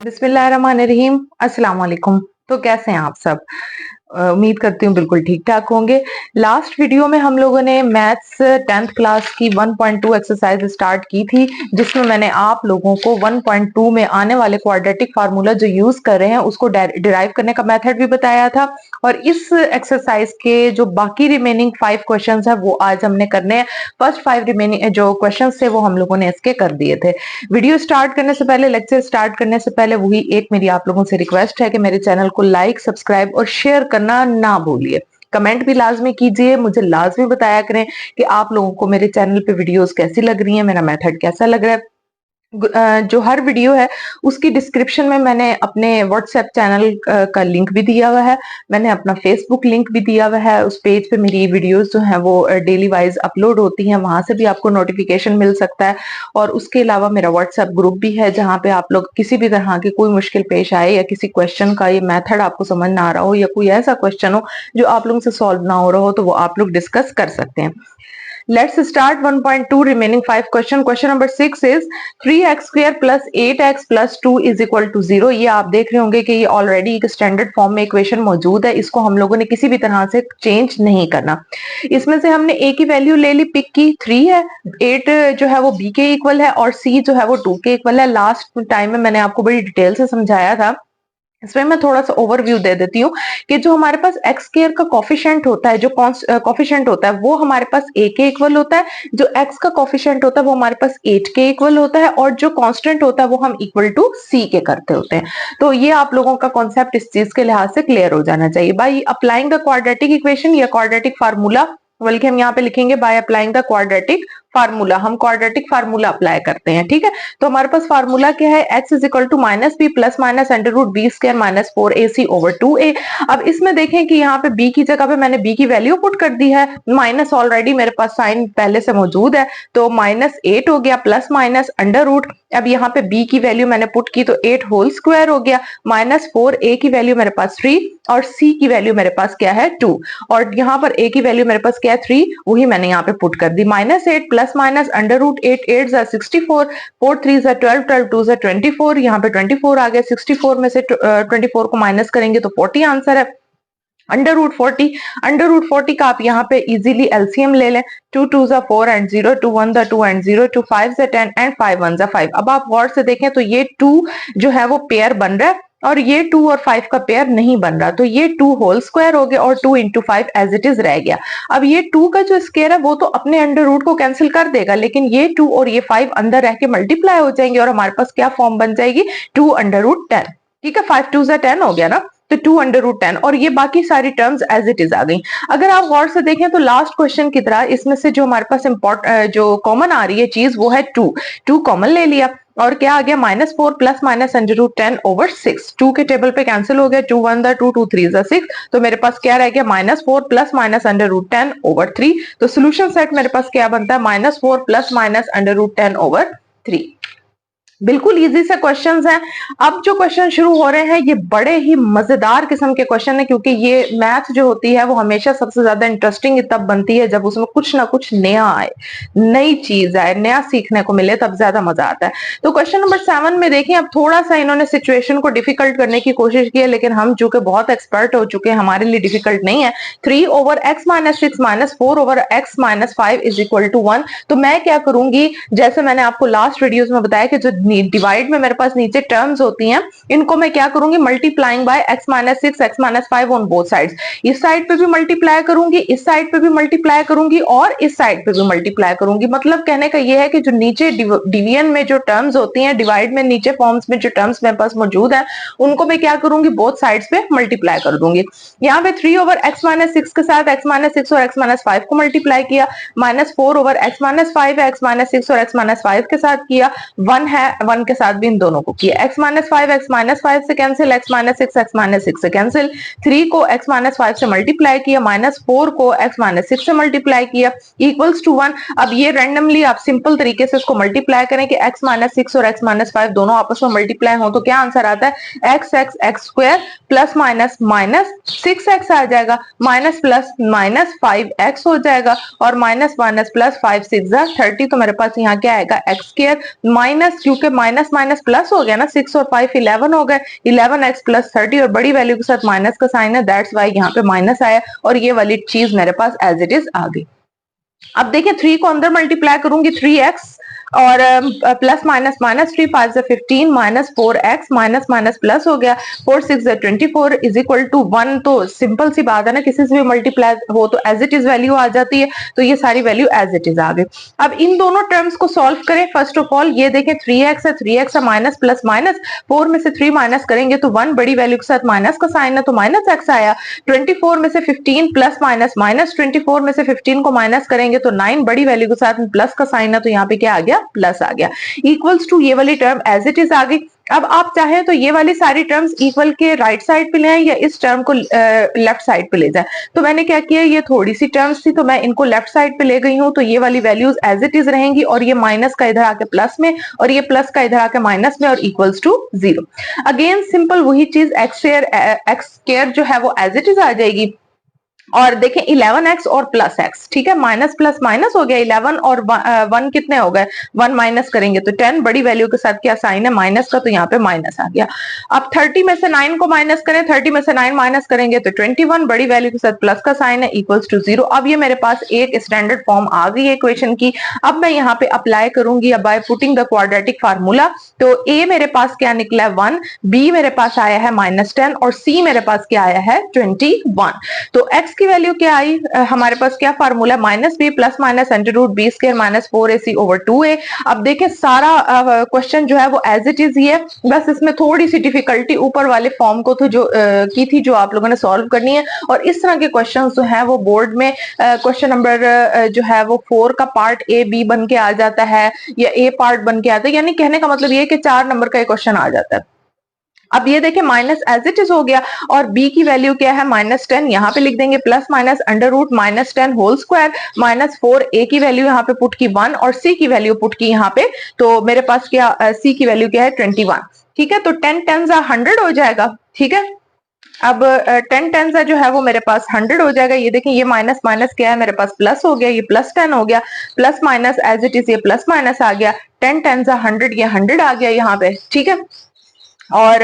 बिस्मिल्लाहिर्रहमानिर्रहीम। अस्सलाम वालेकुम। तो कैसे हैं आप सब? उम्मीद करती हूँ बिल्कुल ठीक ठाक होंगे। लास्ट वीडियो में हम लोगों ने मैथ्स 10th क्लास की 1.2 एक्सरसाइज स्टार्ट की थी, जिसमें मैंने आप लोगों को 1.2 में आने वाले क्वाड्रेटिक फार्मूला जो यूज कर रहे हैं उसको डिराइव करने का मेथड भी बताया था। और इस एक्सरसाइज के जो बाकी रिमेनिंग 5 क्वेश्चन है वो आज हमने करने हैं। फर्स्ट 5 रिमेनिंग जो क्वेश्चन थे वो हम लोगों ने इसके कर दिए थे। वीडियो स्टार्ट करने से पहले, लेक्चर स्टार्ट करने से पहले वही एक मेरी आप लोगों से रिक्वेस्ट है कि मेरे चैनल को लाइक, सब्सक्राइब और शेयर करना ना भूलिए। कमेंट भी लाजमी कीजिए, मुझे लाजमी बताया करें कि आप लोगों को मेरे चैनल पे वीडियोस कैसी लग रही हैं, मेरा मेथड कैसा लग रहा है। जो हर वीडियो है उसकी डिस्क्रिप्शन में मैंने अपने व्हाट्सएप चैनल का लिंक भी दिया हुआ है, मैंने अपना फेसबुक लिंक भी दिया हुआ है। उस पेज पे मेरी वीडियोस जो हैं वो डेली वाइज अपलोड होती हैं, वहां से भी आपको नोटिफिकेशन मिल सकता है। और उसके अलावा मेरा व्हाट्सएप ग्रुप भी है, जहां पे आप लोग किसी भी तरह की कोई मुश्किल पेश आए या किसी क्वेश्चन का ये मेथड आपको समझ ना आ रहा हो या कोई ऐसा क्वेश्चन हो जो आप लोगों से सॉल्व ना हो रहा हो, तो वो आप लोग डिस्कस कर सकते हैं। Let's start 1.2 remaining 5 question. Question number 6 is 3x square plus 8x plus 2 is equal to 0. ये आप देख रहे होंगे कि ये ऑलरेडी एक स्टैंडर्ड फॉर्म में इक्वेशन मौजूद है, इसको हम लोगों ने किसी भी तरह से चेंज नहीं करना। इसमें से हमने a की वैल्यू ले ली, पिक की 3 है, 8 जो है वो b के इक्वल है और c जो है वो 2 के इक्वल है। लास्ट टाइम में मैंने आपको बड़ी डिटेल से समझाया था, इसमें मैं थोड़ा सा ओवरव्यू दे देती हूँ कि जो हमारे पास एक्स स्क्वायर का कॉफिशिएंट होता है, जो कॉफिशिएंट होता है वो हमारे पास a के इक्वल होता है, जो x का कॉफिशिएंट होता है वो हमारे पास 8 के इक्वल होता है, और जो कांस्टेंट होता है वो हम इक्वल टू c के करते होते हैं। तो ये आप लोगों का कॉन्सेप्ट इस चीज के लिहाज से क्लियर हो जाना चाहिए। Bye applying the quadratic equation या क्वाड्रेटिक फार्मूला, बल्कि हम यहाँ पे लिखेंगे bye applying the quadratic formula, हम क्वाड्रेटिक फार्मूला अप्लाई करते हैं। ठीक है, तो हमारे पास फार्मूला क्या है, x is equal to minus B plus minus under root B square minus 4ac over 2a। अब इसमें देखें कि यहाँ पे b की जगह पे मैंने b की वैल्यू पुट कर दी है, माइनस ऑलरेडी मेरे पास साइन पहले से मौजूद है, तो -8 हो गया प्लस माइनस अंडर रूट, अब यहाँ पे b की वैल्यू मैंने पुट की तो 8 होल स्क्वायर हो गया, -4a की वैल्यू मेरे पास 3 और c की वैल्यू मेरे पास क्या है 2, और यहाँ पर a की वैल्यू मेरे पास क्या है 3, वही मैंने यहाँ पे पुट कर दी। -8 प्लस माइनस अंडर रूट 8 8 जा 64, 4 3 जा 12 12 2 जा 24, यहाँ पे 24 आ गया, 64 में से 24 को माइनस करेंगे तो 40 आंसर है। अंडर रूट 40, अंडर रूट 40 का आप यहाँ पे इजीली एलसीएम ले लें, 2 2 जा 4 एंड 0, 2 1 जा 2 एंड 0, 2 5 जा 10 एंड 5 1 जा 5। अब आप गौर से देखें तो ये 2 जो है वो पेयर बन रहा है और ये 2 और 5 का पेयर नहीं बन रहा, तो ये 2 होल स्क्वायर हो गया और 2 इंटू 5 एज इट इज रह गया। अब ये 2 का जो स्क्वायर है वो तो अपने अंडर रूट को कैंसिल कर देगा, लेकिन ये 2 और ये 5 अंदर रह के मल्टीप्लाई हो जाएंगे और हमारे पास क्या फॉर्म बन जाएगी, 2 अंडर रूट 10। ठीक है, 5 2 जा 10 हो गया ना, तो 2 अंडर रूट 10, और ये बाकी सारी टर्म्स एज इट इज आ गई। अगर आप गौर से देखें तो लास्ट क्वेश्चन की तरह इसमें से जो हमारे पास जो कॉमन आ रही है चीज वो है 2 कॉमन ले लिया और क्या आ गया -4 plus minus under root 10 over 6, 2 के टेबल पे कैंसिल हो गया, 2 1 दा 2 2 3 दा 6, तो मेरे पास क्या रह गया -4 plus minus under root 10 over 3। तो सोल्यूशन सेट मेरे पास क्या बनता है, -4 plus minus under root 10 over 3। बिल्कुल इजी से क्वेश्चंस हैं। अब जो क्वेश्चन शुरू हो रहे हैं ये बड़े ही मजेदार किस्म के क्वेश्चन है, क्योंकि ये मैथ जो होती है वो हमेशा सबसे ज्यादा इंटरेस्टिंग तब बनती है जब उसमें कुछ ना कुछ नया आए, नई चीज आए, नया सीखने को मिले, तब ज्यादा मजा आता है। तो क्वेश्चन नंबर 7 में देखें, अब थोड़ा सा इन्होंने सिचुएशन को डिफिकल्ट करने की कोशिश की है, लेकिन हम चूंकि बहुत एक्सपर्ट हो चुके हैं हमारे लिए डिफिकल्ट नहीं है। 3 over x minus 6 minus 4 over x minus 5 is equal to 1। तो मैं क्या करूंगी, जैसे मैंने आपको लास्ट वीडियोस में बताया कि जो डिवाइड में मेरे पास नीचे टर्म्स होती हैं इनको मैं क्या करूंगी, multiplying by x minus 6 x minus 5 on both sides. इस साइड पे भी मल्टीप्लाई करूंगी, इस साइड पे भी मल्टीप्लाई करूंगी और इस साइड पे भी मल्टीप्लाई करूंगी। मतलब कहने का ये है कि जो नीचे डिवीजन में जो टर्म्स होती हैं, डिवाइड में नीचे फॉर्म्स में जो टर्म्स मेरे पास मौजूद है उनको मैं क्या करूंगी, बोथ साइड्स पे मल्टीप्लाई कर दूंगी। यहाँ पे 3 ओवर x माइनस 6 के साथ x माइनस 6 और x माइनस 5 को मल्टीप्लाई किया, -4 ओवर x माइनस 5 है, x माइनस 6 और x माइनस 5 के साथ किया, 1 है 1 के साथ भी इन दोनों को किया, x माइनस 5 से कैंसिल, x माइनस 6 से कैंसिल, 3 को x माइनस 5 से मल्टीप्लाई किया, -4 को x माइनस 6 से मल्टीप्लाई किया, इक्वल्स टू 1। अब ये रैंडमली आप सिंपल तरीके से इसको मल्टीप्लाई करें कि x माइनस 6 और x माइनस 5 दोनों आपस में मल्टीप्लाई हो तो क्या आंसर आता है, x square plus minus minus 6x आ जाएगा, माइनस प्लस माइनस 5x हो जाएगा, और माइनस माइनस प्लस 5 6 30, तो मेरे पास यहाँ क्या आएगा x स्क्वायर माइनस, क्योंकि क्योंकि माइनस माइनस प्लस हो गया ना, 6 और 5 11 हो गए, 11x प्लस 30 और बड़ी वैल्यू के साथ माइनस का साइन है, दैट्स वाई यहाँ पे माइनस आया और ये वाली चीज मेरे पास एज इट इज आ गई। अब देखिए 3 को अंदर मल्टीप्लाई करूंगी 3x और प्लस माइनस माइनस 3 5 से 15 minus 4x minus minus plus हो गया 4 6 से 24 इज इक्वल टू 1। तो सिंपल सी बात है ना, किसी से भी मल्टीप्लाई हो तो एज इट इज वैल्यू आ जाती है, तो ये सारी वैल्यू एज इट इज आ गई। अब इन दोनों टर्म्स को सॉल्व करें। फर्स्ट ऑफ ऑल ये देखें 3x है, 3x है माइनस प्लस माइनस 4 में से 3 माइनस करेंगे तो 1 बड़ी वैल्यू के साथ माइनस का साइन है तो माइनस x आया। 24 में से 15 प्लस माइनस माइनस 24 में से 15 को माइनस करेंगे तो 9 बड़ी वैल्यू के साथ प्लस का साइन है तो यहाँ पे क्या आ गया, प्लस आ गया। इक्वल्स टू ये वाली टर्म एज इट इज आ गई। अब आप चाहें तो ये वाली सारी टर्म्स इक्वल के राइट साइड पे ले आए या इस टर्म को लेफ्ट साइड पे ले जाए। तो मैंने क्या किया, ये थोड़ी सी टर्म्स थी तो मैं इनको लेफ्ट साइड पे ले गई हूं, तो ये वाली वैल्यूज एज इट इज रहेंगी और ये माइनस का इधर आके प्लस में और ये प्लस का इधर आके माइनस में और इक्वल्स टू 0। अगेन सिंपल वही चीज, एक्स स्क्वायर जो है वो एज इट इज आ जाएगी। और देखें 11x और प्लस x, ठीक है, माइनस प्लस माइनस हो गया 11 और 1 कितने हो गए, 1 माइनस करेंगे तो 10 बड़ी वैल्यू के साथ क्या साइन है, माइनस का, तो यहाँ पे माइनस आ गया। अब 30 में से 9 को माइनस करें, 30 में से 9 माइनस करेंगे तो 21 बड़ी वैल्यू के साथ प्लस का साइन है इक्वल्स टू 0। अब ये मेरे पास एक स्टैंडर्ड फॉर्म आ गई है इक्वेशन की। अब मैं यहाँ पे अप्लाई करूंगी by putting the quadratic formula. तो a मेरे पास क्या निकला है 1, b मेरे पास आया है -10 और c मेरे पास क्या आया है 21। तो x की वैल्यू क्या आई, हमारे पास क्या formula, minus B plus minus under root B square minus 4ac over 2a। अब देखिए सारा क्वेश्चन जो है वो एज इट इज ही है, बस इसमें थोड़ी सी डिफिकल्टी ऊपर वाले फॉर्म को तो जो की थी जो आप लोगों ने सॉल्व करनी है। और इस तरह के क्वेश्चन जो है वो बोर्ड में क्वेश्चन नंबर जो है वो 4 का पार्ट ए बी बन के आ जाता है या ए पार्ट बन के आता है, यानी कहने का मतलब ये है कि 4 नंबर का क्वेश्चन आ जाता है। अब ये देखें माइनस एज इट इज हो गया और b की वैल्यू क्या है -10, यहाँ पे लिख देंगे plus minus under root -10 whole square -4, a की वैल्यू यहाँ पे पुट की 1 और c की वैल्यू पुट की यहाँ पे, तो मेरे पास क्या c की वैल्यू क्या है 21, ठीक है। तो 10 10 100 हो जाएगा, ठीक है। अब 10 10 जो है वो मेरे पास 100 हो जाएगा। ये देखें ये माइनस माइनस क्या है, मेरे पास प्लस हो गया, ये प्लस 10 हो गया, plus minus as it is ये प्लस माइनस आ गया, 10 10 100, ये 100 आ गया यहाँ पे, ठीक है। और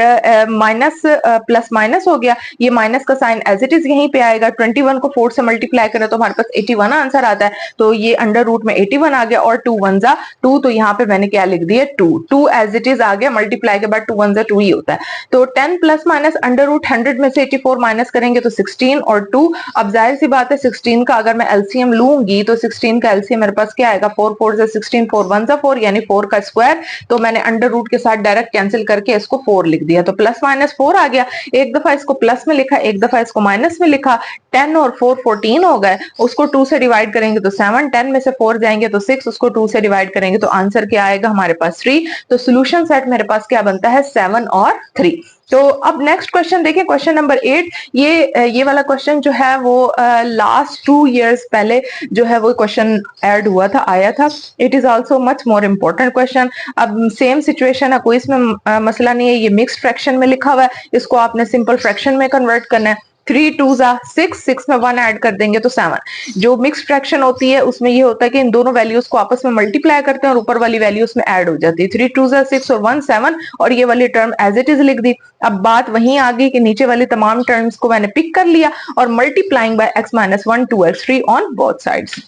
माइनस प्लस माइनस हो गया, ये माइनस का साइन एज इट इज यहीं पे आएगा। 21 को 4 से मल्टीप्लाई करें तो हमारे पास 81 आंसर आता है, तो ये अंडर रूट में 81 आ गया और 2 1 जा 2, तो यहाँ पे मैंने क्या लिख दिया 2 एज इट इज आ गया। मल्टीप्लाई के बाद 2 1 जा 2 ही होता है। तो 10 प्लस माइनस अंडर रूट 100 में से 84 माइनस करेंगे तो 16 और 2। अब जाहिर सी बात है 16 का अगर मैं एलसीएम लूंगी तो 16 का एलसीएम मेरे पास क्या आएगा, 4 4 जा 16, 4 1 जा 4 यानी 4 का स्क्वायर। तो मैंने अंडर रूट के साथ डायरेक्ट कैंसिल करके इसको 4 लिख दिया, तो प्लस माइनस 4 आ गया। एक दफा इसको प्लस में लिखा, एक दफा इसको माइनस में लिखा, 10 और 4 14 हो गए। उसको 2 से डिवाइड करेंगे तो 7, 10 में से 4 जाएंगे तो 6, उसको 2 से डिवाइड करेंगे तो आंसर क्या आएगा हमारे पास 3। तो सोल्यूशन सेट मेरे पास क्या बनता है 7 और 3। तो अब नेक्स्ट क्वेश्चन देखिए, क्वेश्चन नंबर 8। ये वाला क्वेश्चन जो है वो लास्ट 2 इयर्स पहले जो है वो क्वेश्चन ऐड हुआ था, आया था। It is also much more important question. अब सेम सिचुएशन है, कोई इसमें मसला नहीं है। ये मिक्स्ड फ्रैक्शन में लिखा हुआ है, इसको आपने सिंपल फ्रैक्शन में कन्वर्ट करना है। 3 2 जा 6, 6 में 1 ऐड कर देंगे तो 7। जो मिक्स्ड फ्रैक्शन होती है उसमें ये होता है कि इन दोनों वैल्यूज को आपस में मल्टीप्लाई करते हैं और ऊपर वाली वैल्यू उसमें ऐड हो जाती है। 3 2 जा 6 और 1 7 और ये वाली टर्म एज इट इज लिख दी। अब बात वहीं आ गई कि नीचे वाली तमाम टर्म्स को मैंने पिक कर लिया और multiplying by x - 1 2x3 on both sides.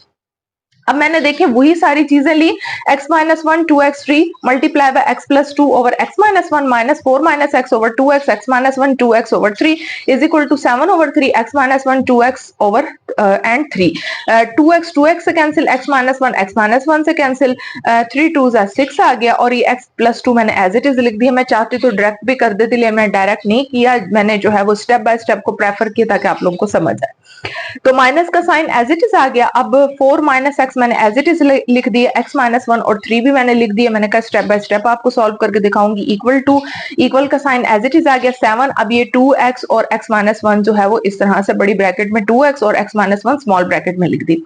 अब मैंने देखे वही सारी चीजें ली, x - 1 2x3 multiply by x + 2 over x - 1 -4 - x over 2x, x - 1 2x over 3 is equal to 7 over 3 x - 1 2x over and 3। 2x से कैंसिल, x - 1 से cancel, 3 2 जा 6 आ गया और ये x + 2 मैंने एज इट इज लिख दिया। मैं चाहती तो डायरेक्ट भी कर देती, लेकिन मैं डायरेक्ट नहीं किया, मैंने जो है वो स्टेप बाय स्टेप को प्रेफर किया ताकि आप लोगों को समझ आए। तो माइनस का साइन एज इट इज आ गया। अब 4 - x मैंने एज इट इज लिख दिया, x - 1 और 3 भी मैंने लिख दिया। मैंने कहा स्टेप बाय स्टेप आपको सॉल्व करके दिखाऊंगी। इक्वल टू, इक्वल का साइन एज इट इज आ गया 7। अब ये 2x और x - 1 जो है वो इस तरह से बड़ी ब्रैकेट में 2x और x - 1 स्मॉल ब्रैकेट में लिख दी।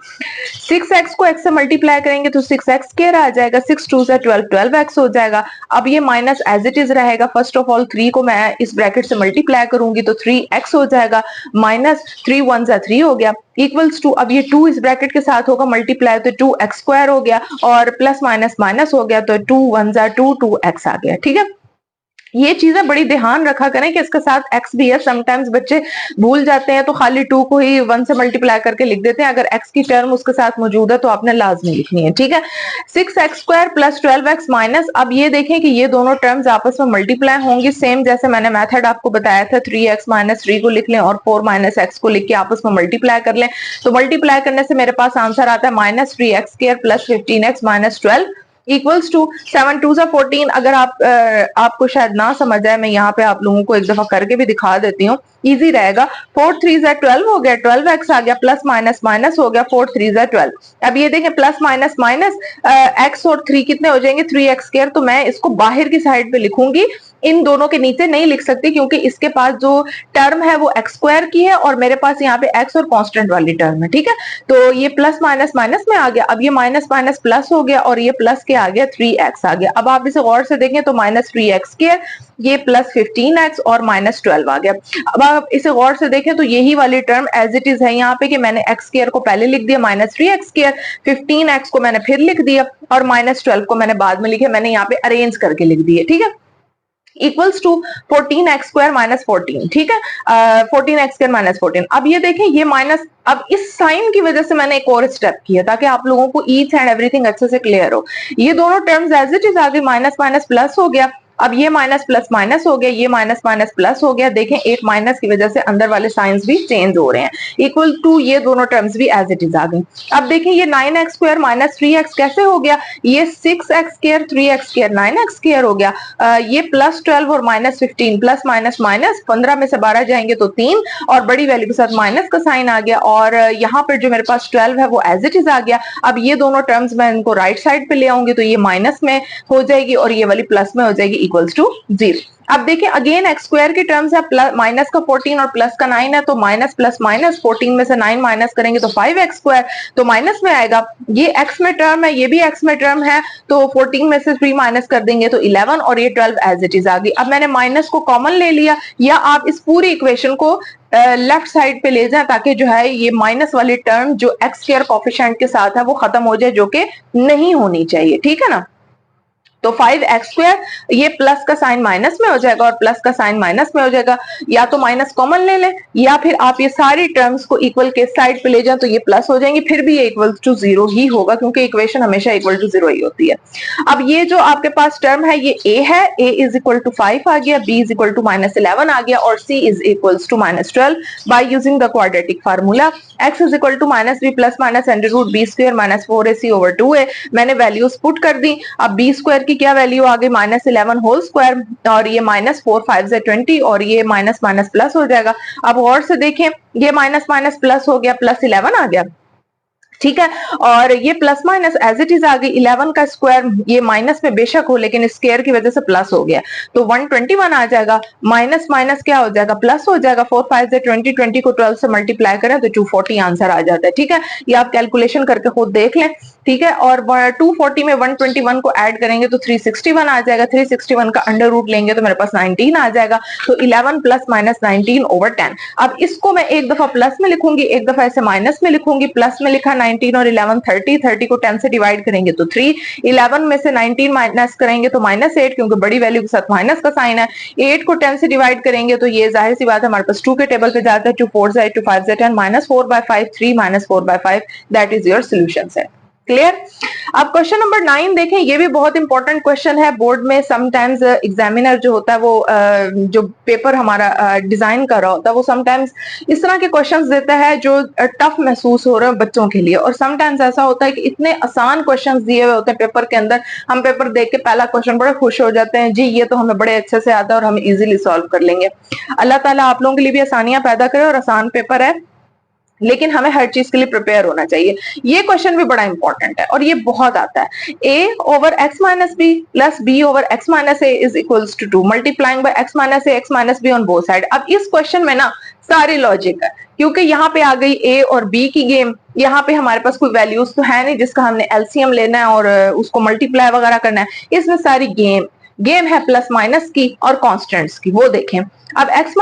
6x को x से मल्टीप्लाई करेंगे तो 6x स्क्वायर आ जाएगा, 6 2 से 12 12x हो जाएगा। अब ये माइनस एज इट इज रहेगा। फर्स्ट ऑफ ऑल 3 को मैं इस ब्रैकेट से मल्टीप्लाई करूंगी तो 3x हो जाएगा, माइनस 3 1 जा 3 हो गया, इक्वल्स टू, अब ये 2 इस ब्रैकेट के साथ होगा मल्टीप्लाई, तो 2x² हो गया, और प्लस माइनस माइनस हो गया, तो 2 1 जा 2, 2x आ गया। ठीक है, ये चीजें बड़ी ध्यान रखा करें कि इसके साथ x भी है। समटाइम्स बच्चे भूल जाते हैं तो खाली 2 को ही 1 से मल्टीप्लाई करके लिख देते हैं, अगर x की टर्म उसके साथ मौजूद है तो आपने लाजमी लिखनी है। ठीक है, 6x² प्लस 12x माइनस, अब ये देखें कि ये दोनों टर्म्स आपस में मल्टीप्लाई होंगी, सेम जैसे मैंने मेथड आपको बताया था, 3x माइनस 3 को लिख लें और 4 माइनस x को लिख के आपस में मल्टीप्लाई कर लें, तो मल्टीप्लाई करने से मेरे पास आंसर आता है minus 3x² plus 15x minus 12 equals to 7 2 14। अगर आपको शायद ना समझ आए, मैं यहाँ पे आप लोगों को एक दफा करके भी दिखा देती हूँ, इजी रहेगा। 4 3 12 हो गया, 12x आ गया, प्लस माइनस माइनस हो गया, 4 3 12। अब ये देखें प्लस माइनस माइनस x और 3 कितने हो जाएंगे, 3x², तो मैं इसको बाहर की साइड पे लिखूंगी, इन दोनों के नीचे नहीं लिख सकती क्योंकि इसके पास जो टर्म है वो x² की है और मेरे पास यहाँ पे x और कांस्टेंट वाली टर्म है। ठीक है, तो ये प्लस माइनस माइनस में आ गया, अब ये माइनस माइनस प्लस हो गया और ये प्लस के आ गया 3x आ गया। अब आप इसे गौर से देखें तो माइनस 3x², ये प्लस 15x और माइनस 12 आ गया। अब आप इसे गौर से देखें तो यही वाली टर्म एज इट इज है यहाँ पे कि मैंने x² को पहले लिख दिया माइनस 3x², 15x को मैंने फिर लिख दिया और माइनस 12 को मैंने बाद में लिखा, मैंने यहाँ पे अरेंज करके लिख दिए। ठीक है, इक्वल्स टू 14x² माइनस 14। ठीक है, 14x² माइनस 14। अब ये देखें ये माइनस, अब इस साइन की वजह से मैंने एक और स्टेप किया ताकि आप लोगों को ईच एंड एवरीथिंग अच्छे से क्लियर हो। ये दोनों टर्म्स एज इट इज आ गई, माइनस माइनस प्लस हो गया, अब ये माइनस प्लस माइनस हो गया, ये माइनस माइनस प्लस हो गया, देखें एक माइनस की वजह से अंदर वाले साइंस भी चेंज हो रहे हैं, इक्वल टू ये दोनों टर्म्स भी एज इट इज आ गई। अब देखें ये 9x² माइनस 3x कैसे हो गया, ये 6x² 3x² 9x² हो गया, ये प्लस 12 और माइनस 15, प्लस माइनस माइनस 15 में से 12 जाएंगे तो 3 और बड़ी वैल्यू के साथ माइनस का साइन आ गया, और यहाँ पर जो मेरे पास 12 है वो एज इट इज आ गया। अब ये दोनों टर्म्स मैं इनको राइट साइड पे ले आऊंगी तो ये माइनस में हो जाएगी और ये वाली प्लस में हो जाएगी, इक्वल्स टू 0। अब देखिए अगेन x² की टर्म्स है, प्लस माइनस का 14 और प्लस का 9 है, तो माइनस प्लस माइनस 14 में से 9 माइनस करेंगे तो 5x² तो माइनस में आएगा, ये x में टर्म है, ये भी x में टर्म है, तो 14 में से 3 माइनस कर देंगे तो 11 और ये 12 एज इट इज आ गई। अब मैंने माइनस को कॉमन ले लिया, या आप इस पूरी इक्वेशन को लेफ्ट साइड पे ले जाएं ताकि जो है ये माइनस वाली टर्म जो x² कोफिशिएंट के साथ है वो खत्म हो जाए, जो कि नहीं होनी चाहिए। ठीक है ना, तो 5x² ये प्लस का साइन माइनस में हो जाएगा और प्लस का साइन माइनस में हो जाएगा, या तो माइनस कॉमन ले लें या फिर आप ये सारी टर्म्स को इक्वल के साइड पे ले जाएं तो ये प्लस हो जाएंगी, फिर भी ये इक्वल टू 0 ही होगा क्योंकि इक्वेशन हमेशा इक्वल टू 0 ही होती है। अब ये जो आपके पास टर्म है ये a है, a इज इक्वल टू 5 आ गया, b is equal to minus 11 आ गया और c is equal to minus 12 by using the quadratic formula. x is equal to minus b plus minus under root b² minus 4ac over 2a, मैंने values put कर दी। अब b² की क्या value आ गई, minus 11 whole square, और ये minus 4 5 20 और ये माइनस माइनस प्लस हो जाएगा। अब और से देखें ये माइनस माइनस प्लस हो गया, प्लस 11 आ गया। ठीक है, और ये plus minus as it is आ गई, 11 का स्क्वायर ये माइनस में बेशक हो लेकिन स्क्वायर की वजह से प्लस हो गया, तो 121 आ जाएगा, माइनस माइनस क्या हो जाएगा, प्लस हो जाएगा। 4 5 20, 20 को 12 से मल्टीप्लाई करें तो 240 आंसर आ जाता है। ठीक है, ये आप कैलकुलेशन करके खुद देख लें। ठीक है, और 240 में 121 को ऐड करेंगे तो 361 आ जाएगा, 361 का अंडर रूट लेंगे तो मेरे पास 19 आ जाएगा, तो 11 प्लस माइनस 19 ओवर 10। अब इसको मैं एक दफा प्लस में लिखूंगी, एक दफा ऐसे माइनस में लिखूंगी। प्लस में लिखा 19 और 11 30, 30 को 10 से डिवाइड करेंगे तो 3, 11 में से 19 माइनस करेंगे तो माइनस 8 क्योंकि बड़ी वैल्यू के साथ माइनस का साइन है। 8 को 10 से डिवाइड करेंगे तो ये जाहिर सी बात है हमारे पास 2 के टेबल पे जाता है, 2 4 8 2 5 10, minus 4/5 3 minus 4/5, that is your solution set. Clear. अब क्वेश्चन नंबर 9 देखें, ये भी बहुत इंपॉर्टेंट क्वेश्चन है। बोर्ड में समटाइम्स एग्जामिनर जो होता है वो जो पेपर हमारा डिजाइन कर रहा होता है वो समटाइम्स इस तरह के क्वेश्चंस देता है जो टफ महसूस हो रहे हैं बच्चों के लिए, और समटाइम्स ऐसा होता है कि इतने आसान क्वेश्चंस दिए हुए होते हैं पेपर के अंदर, हम पेपर देख के पहला क्वेश्चन बड़े खुश हो जाते हैं, जी ये तो हमें बड़े अच्छे से आता है और हम इजीली सॉल्व कर लेंगे। अल्लाह ताला आप लोगों के लिए भी आसानियां पैदा करे, और आसान पेपर है लेकिन हमें हर चीज के लिए प्रिपेयर होना चाहिए। ये क्वेश्चन भी बड़ा इंपॉर्टेंट है और ये बहुत आता है। a over x minus B plus b over x minus a is equals to 2 multiplying by x minus b on both side. अब इस क्वेश्चन में ना सारी लॉजिक है क्योंकि यहाँ पे आ गई a और b की गेम, यहाँ पे हमारे पास कोई वैल्यूज तो है नहीं जिसका हमने एलसीएम लेना है और उसको मल्टीप्लाई वगैरह करना है। इसमें सारी गेम है प्लस माइनस की और कांस्टेंट्स की। वो देखें, अब x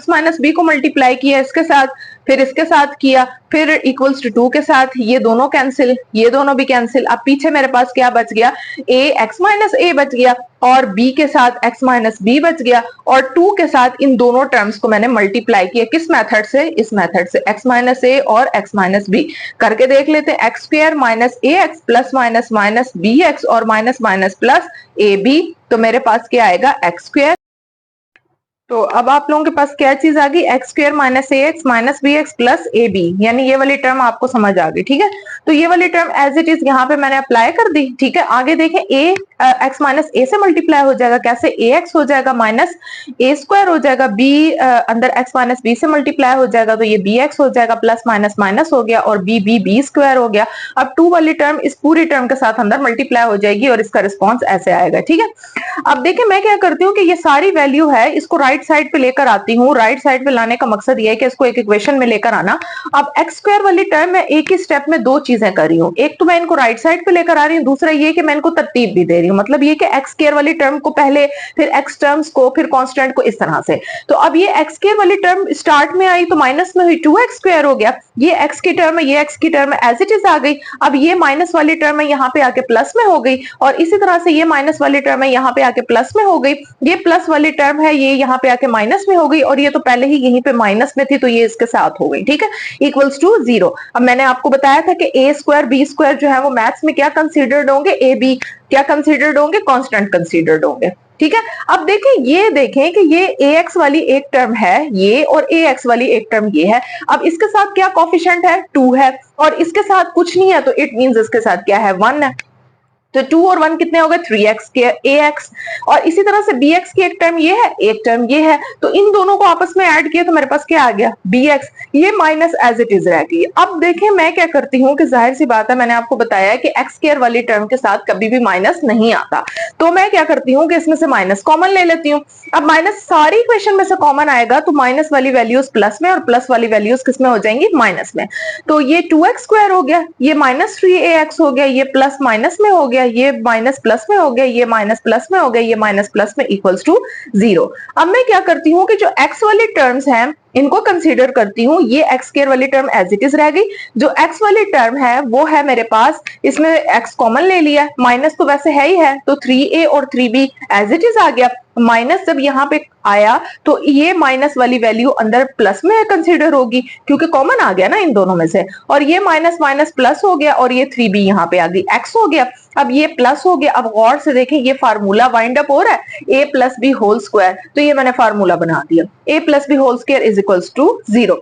माइनस b को मल्टीप्लाई किया इसके साथ फिर इसके साथ किया, फिर इक्वल्स टू 2 के साथ ये दोनों कैंसिल, ये दोनों भी कैंसिल। अब पीछे मेरे पास क्या बच गया, a x माइनस ए बच गया और b के साथ x माइनस बी बच गया और 2 के साथ इन दोनों टर्म्स को मैंने मल्टीप्लाई किया। किस मेथड से, इस मेथड से, x माइनस ए और x माइनस बी करके देख लेते हैं। X square minus a x plus minus minus b x और minus minus plus a b, तो मेरे पास क्या आएगा, एक्स स्क्वायर। तो अब आप लोगों के पास क्या चीज आ गई, x square minus a x minus b x plus a b, यानी ये वाली टर्म आपको समझ आ गई। ठीक है, तो ये वाली टर्म एज इट इज यहाँ पे मैंने अप्लाई कर दी। ठीक है, आगे देखें, ए एक्स माइनस ए से मल्टीप्लाई हो जाएगा, कैसे, ए एक्स हो जाएगा माइनस ए स्क्वायर हो जाएगा, बी अंदर एक्स माइनस बी से मल्टीप्लाई हो जाएगा तो ये बी एक्स हो जाएगा, प्लस माइनस माइनस हो गया और बी बी बी स्क्वायर हो गया। अब 2 वाली टर्म इस पूरी टर्म के साथ अंदर मल्टीप्लाई हो जाएगी और इसका रिस्पॉन्स ऐसे आएगा। ठीक है, अब देखिए मैं क्या करती हूँ कि ये सारी वैल्यू है इसको राइट साइड पे लेकर आती हूँ। राइट साइड पे लाने का मकसद ये है कि इसको एक इक्वेशन में लेकर आना। अब एक्स स्क्वायर वाली टर्म में एक ही स्टेप में दो चीजें कर रही हूँ, एक तो मैं इनको राइट साइड पे लेकर आ रही हूँ, दूसरा ये कि मैं इनको तरतीब भी दे रही हूँ। मतलब ये कि एक्स स्क्वायर वाली टर्म को पहले, फिर एक्स टर्म्स को, फिर कांस्टेंट को, इस तरह से। तो अब ये एक्स स्क्वायर वाली टर्म स्टार्ट में आई तो माइनस में हुई, 2x स्क्वायर हो गया। ये एक्स की टर्म है, ये एक्स की टर्म एज इट इज आ गई। अब ये माइनस वाली टर्म है यहाँ पे आके प्लस में हो गई और इसी तरह से ये माइनस वाली टर्म है यहाँ पे आके प्लस में हो गई। ये प्लस वाली टर्म है ये यहाँ पे आके माइनस में हो गई और ये तो पहले ही यहीं पे माइनस में थी तो ये इसके साथ हो गई। ठीक है, इक्वल्स टू 0। अब मैंने आपको बताया था कि ए स्क्वायर बी स्क्वायर जो है वो मैथ्स में क्या कंसीडर्ड होंगे, ए बी क्या कंसीडर्ड होंगे, कांस्टेंट कंसीडर्ड होंगे। ठीक है, अब देखें, ये देखें कि ये ax वाली एक टर्म है ये और ax वाली एक टर्म ये है। अब इसके साथ क्या कोफिशिएंट है, 2 है और इसके साथ कुछ नहीं है तो इट मींस इसके साथ क्या है, 1 है। तो 2 और 1 कितने हो गए, 3x के ax और इसी तरह से bx की एक टर्म ये है, एक टर्म ये है, तो इन दोनों को आपस में ऐड किया तो मेरे पास क्या आ गया, bx। ये माइनस एज इट इज रह गई। अब देखें मैं क्या करती हूँ कि जाहिर सी बात है, मैंने आपको बताया कि x स्क्वायर वाली टर्म के साथ कभी भी माइनस नहीं आता, तो मैं क्या करती हूँ कि इसमें से माइनस कॉमन ले लेती हूँ। अब माइनस सारी इक्वेशन में से कॉमन आएगा तो माइनस वाली वैल्यूज प्लस में और प्लस वाली वैल्यूज किस में हो जाएंगी, माइनस में। तो ये 2x स्क्वायर हो गया, ये माइनस 3ax हो गया, ये प्लस माइनस में हो गया, ये माइनस प्लस में हो गया, ये माइनस प्लस में हो गया, ये माइनस प्लस में इक्वल्स टू 0। अब मैं क्या करती हूँ कि जो x वाली टर्म्स हैं इनको कंसीडर करती हूँ। ये एक्स स्क्वायर वाली टर्म एज इट इज रह गई, जो एक्स वाली टर्म है वो है मेरे पास, इसमें एक्स कॉमन ले लिया, माइनस तो वैसे है ही है तो 3a और 3b एज इट इज आ गया। माइनस जब यहाँ पे आया तो ये माइनस वाली वैल्यू अंदर प्लस में कंसीडर होगी क्योंकि कॉमन आ गया ना इन दोनों में से, और ये माइनस माइनस प्लस हो गया और ये 3b यहाँ पे आ गई, x हो गया। अब ये प्लस हो गया। अब गौर से देखें ये फार्मूला वाइंड अप हो रहा है, a plus b whole square, तो ये मैंने फार्मूला बना दिया, a plus b whole square is equals to 0।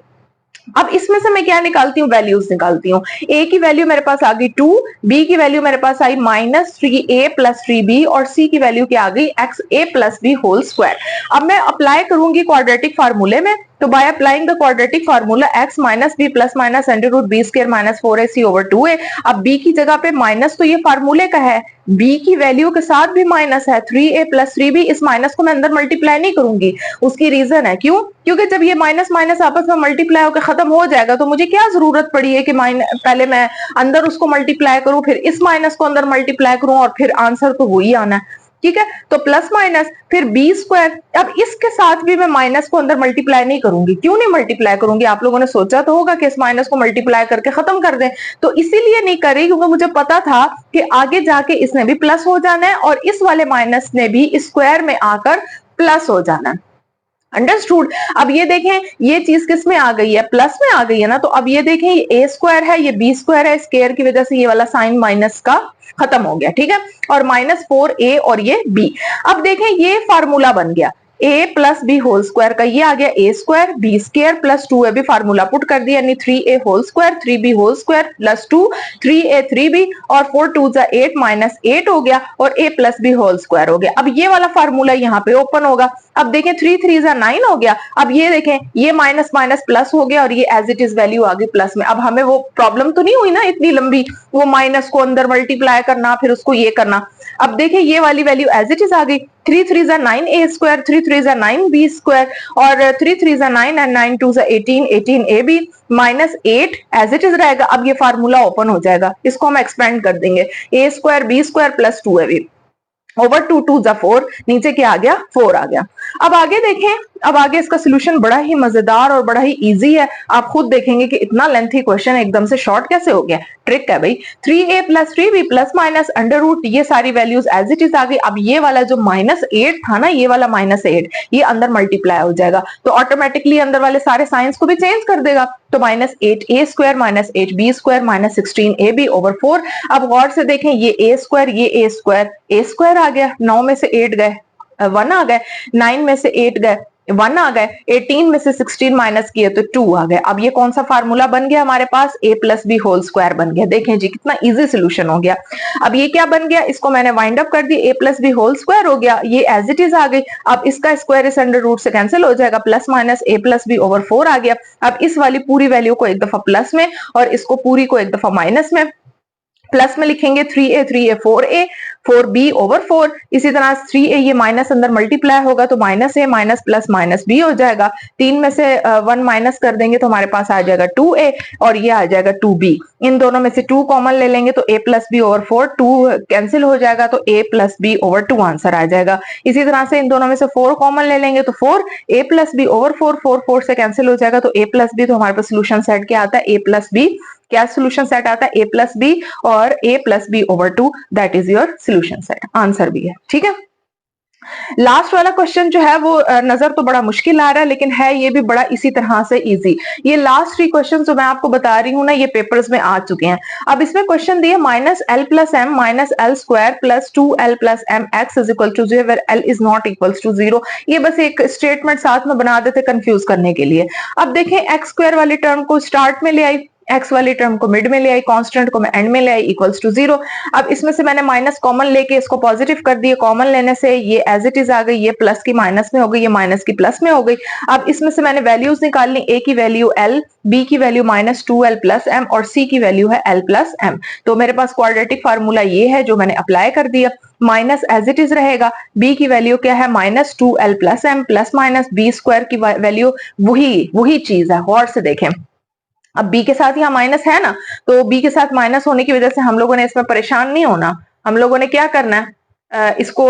अब इसमें से मैं क्या निकालती हूँ, वैल्यूज निकालती हूँ। a की वैल्यू मेरे पास आ गई 2, b की वैल्यू मेरे पास आई माइनस 3a प्लस 3b और c की वैल्यू क्या आ गई, x a plus b whole square. अब मैं अप्लाई करूंगी क्वाड्रेटिक फार्मूले में, तो by applying the quadratic formula x minus B plus minus under root B square minus 4ac over 2a। अब b की जगह पे माइनस तो ये फार्मूले का है, b की वैल्यू के साथ भी माइनस है, 3a प्लस 3b, इस माइनस को मैं अंदर मल्टीप्लाई नहीं करूंगी। उसकी रीजन है क्यों, क्योंकि जब ये माइनस माइनस आपस में मल्टीप्लाई होकर खत्म हो जाएगा तो मुझे क्या जरूरत पड़ी है कि पहले मैं अंदर उसको मल्टीप्लाई करूं फिर इस माइनस को अंदर मल्टीप्लाई करूं और फिर आंसर तो वही आना है। ठीक है, तो प्लस माइनस फिर बी स्क्वायर। अब इसके साथ भी मैं माइनस को अंदर मल्टीप्लाई नहीं करूंगी। क्यों नहीं मल्टीप्लाई करूंगी, आप लोगों ने सोचा तो होगा कि इस माइनस को मल्टीप्लाई करके खत्म कर दें, तो इसीलिए नहीं करी क्योंकि मुझे पता था कि आगे जाके इसने भी प्लस हो जाना है और इस वाले माइनस ने भी स्क्वायर में आकर प्लस हो जाना है। अंडरस्टूड। अब ये देखें ये चीज किस में आ गई है, प्लस में आ गई है ना, तो अब ये देखें ये a स्क्वायर है, ये b स्क्वायर है, स्क्वायर की वजह से ये वाला साइन माइनस का खत्म हो गया। ठीक है, और माइनस 4a और ये b। अब देखें ये फार्मूला बन गया a plus b whole square का, ये आ गया a square b square plus 2a भी फार्मूला पुट कर दिया, यानी 3a whole square 3b whole square plus 2 3a 3b और 4 2 8 माइनस 8 हो गया और a plus b whole square हो गया। अब ये वाला फार्मूला यहाँ पे ओपन होगा। अब देखें 3 3 9 हो गया। अब ये देखें ये माइनस माइनस प्लस हो गया और ये एज इट इज वैल्यू आ गई प्लस में। अब हमें वो प्रॉब्लम तो नहीं हुई ना इतनी लंबी, वो माइनस को अंदर मल्टीप्लाई करना फिर उसको ये करना। अब देखिए ये वाली वैल्यू एज इट इज आ गई, 3 3 9 a स्क्वायर 3 3 9 b स्क्वायर और 3 3 9 and 9 2 18 18 a b minus 8 as it is रहेगा। अब ये फार्मूला ओपन हो जाएगा, इसको हम एक्सपेंड कर देंगे, a square b square plus 2ab over 2 2 4, नीचे क्या आ गया 4 आ गया। अब आगे देखें अब आगे इसका सोल्यूशन बड़ा ही मजेदार और बड़ा ही इजी है, आप खुद देखेंगे कि इतना लेंथी क्वेश्चन एकदम से शॉर्ट कैसे हो गया। ट्रिक है भाई, 3a + 3b + minus under root, ये सारी वैल्यूज एज इट इज आ गई। अब ये वाला जो -8 था ना, ये वाला -8 ये अंदर मल्टीप्लाई हो जाएगा, तो ऑटोमेटिकली अंदर वाले सारे साइंस को भी चेंज कर देगा। तो -8a² - 8b² - 16ab/4। अब गौर से देखें, ये a², ये a² आ गया, 9 में से 8 गए 1 आ गए, 9 में से 8 गए 1 आ गए, 18 में से 16 माइनस किए तो 2 आ गए। अब ये कौन सा फार्मूला बन गया हमारे पास, a + b² बन गया। देखें जी कितना इजी सोल्यूशन हो गया। अब ये क्या बन गया, इसको मैंने वाइंड अप कर दी, a + b² हो गया, ये एज इट इज आ गई। अब इसका स्क्वायर इस अंडर रूट से कैंसिल हो जाएगा, +- a + b/4 आ गया। अब इस वाली पूरी वैल्यू को एक दफा प्लस में और इसको पूरी को एक दफा माइनस में, प्लस में लिखेंगे 3a 4a 4b/4। इसी तरह 3a ये माइनस अंदर मल्टीप्लाई होगा तो -a -+- हो जाएगा। 3 में से 1 माइनस कर देंगे तो हमारे पास आ जाएगा 2a और ये आ जाएगा 2b। इन दोनों में से 2 कॉमन ले लेंगे तो a + b/4, 2 कैंसिल हो जाएगा तो a + b/2 आंसर आ जाएगा। इसी तरह से इन दोनों में से 4 कॉमन ले लेंगे तो 4 a + b/4, 4 से कैंसिल हो जाएगा तो a + b, तो हमारे पास सोल्यूशन सेट क्या आता है, a + b। क्या सोल्यूशन सेट आता है, a + b और a + b/2, that is your solution set. Answer भी है, ठीक है। लास्ट वाला क्वेश्चन जो है वो नजर तो बड़ा मुश्किल आ रहा है, लेकिन है ये भी बड़ा इसी तरह से इजी। ये लास्ट 3 क्वेश्चन जो मैं आपको बता रही हूँ ना, ये पेपर्स में आ चुके हैं। अब इसमें क्वेश्चन दिए -l + m - l² + 2l + mx = 0 where l is not equals to 0। ये बस एक स्टेटमेंट साथ में बना देते कंफ्यूज करने के लिए। अब देखें x² वाली टर्म को स्टार्ट में ले आई, x वाली टर्म को मिड में ले आई, कांस्टेंट को मैं एंड में ले आई, इक्वल्स टू 0। अब इसमें से मैंने माइनस कॉमन लेके इसको पॉजिटिव कर दिया, कॉमन लेने से ये एज इट इज आ गई, ये प्लस की माइनस में हो गई, ये माइनस की प्लस में हो गई। अब इसमें से मैंने वैल्यूज निकालनी, a की वैल्यू l, b की वैल्यू -2l + m और c की वैल्यू है l + m। तो मेरे पास क्वाड्रेटिक फार्मूला ये है जो मैंने अप्लाई कर दिया। माइनस एज इट इज रहेगा, b की वैल्यू क्या है -2l + m ± b² की वैल्यू वही चीज है। गौर से देखें, अब b के साथ यहाँ माइनस है ना, तो b के साथ माइनस होने की वजह से हम लोगों ने इसमें परेशान नहीं होना। हम लोगों ने क्या करना है, इसको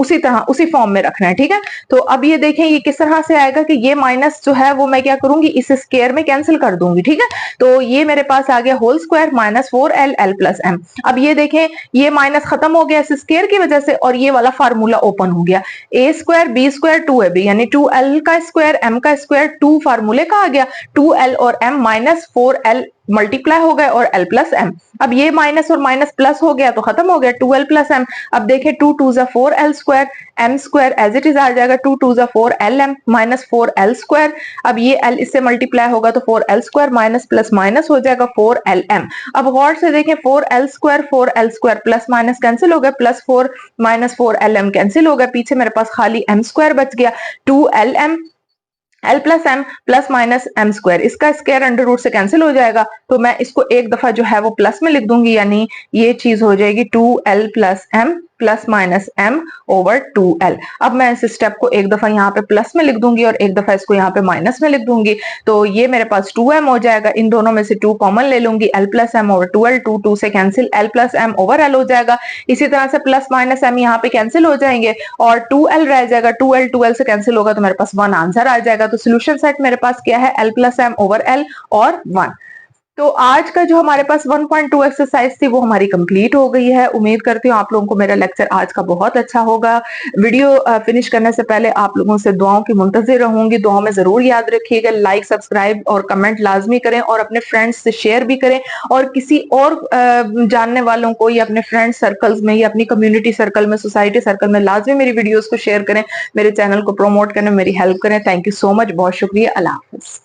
उसी तरह उसी फॉर्म में रखना है, ठीक है। तो अब ये देखें ये किस तरह से आएगा कि ये माइनस जो है वो मैं क्या करूंगी, इस स्क्वायर में कैंसिल कर दूंगी, ठीक है। तो ये मेरे पास आ गया whole square -4l l + m। अब ये देखें ये माइनस खत्म हो गया इस स्क्वायर की वजह से और ये वाला फार्मूला ओपन हो गया, a² b² 2ab यानी 2l का स्क्वायर m का स्क्वायर 2 फार्मूले का आ गया, 2l और m -4l मल्टीप्लाई हो गए और l + m। अब ये माइनस और माइनस प्लस हो गया तो खत्म हो गया 2l + m। अब देखें 2 2 4l², m² as it is आ जाएगा 2 2 4lm -4l²। अब ये l इससे मल्टीप्लाई होगा तो 4l² माइनस प्लस माइनस हो जाएगा 4lm। अब गौर से देखें 4l² प्लस माइनस कैंसिल हो गया, +4 -4lm कैंसिल हो गया, पीछे मेरे पास खाली m² बच गया, 2lm l + m ± m²। इसका स्क्वायर अंडर रूट से कैंसिल हो जाएगा तो मैं इसको एक दफा जो है वो प्लस में लिख दूंगी, यानी ये चीज हो जाएगी 2l + m ± m/2l। अब मैं इस स्टेप को एक दफा यहाँ पे प्लस में लिख दूंगी और एक दफा इसको यहाँ पे माइनस में लिख दूंगी, तो ये मेरे पास 2m हो जाएगा। इन दोनों में से 2 कॉमन ले लूंगी, l + m/2l, 2 2 से कैंसिल, l + m/l हो जाएगा। इसी तरह से प्लस माइनस m यहाँ पे कैंसिल हो जाएंगे और 2l रह जाएगा, 2l से कैंसिल होगा तो मेरे पास 1 आंसर आ जाएगा। तो सोल्यूशन सेट मेरे पास क्या है, l + m/l और 1। तो आज का जो हमारे पास 1.2 एक्सरसाइज थी वो हमारी कंप्लीट हो गई है। उम्मीद करती हूँ आप लोगों को मेरा लेक्चर आज का बहुत अच्छा होगा। वीडियो फिनिश करने से पहले आप लोगों से दुआओं की मुंतजिर रहूंगी, दुआओं में जरूर याद रखिएगा, लाइक सब्सक्राइब और कमेंट लाजमी करें और अपने फ्रेंड्स से शेयर भी करें और किसी और जानने वालों को या अपने फ्रेंड सर्कल्स में या अपनी कम्युनिटी सर्कल में, सोसाइटी सर्कल में लाजमी मेरी वीडियोज को शेयर करें, मेरे चैनल को प्रमोट करें, मेरी हेल्प करें। थैंक यू सो मच, बहुत शुक्रिया, अल्लाह हाफिज।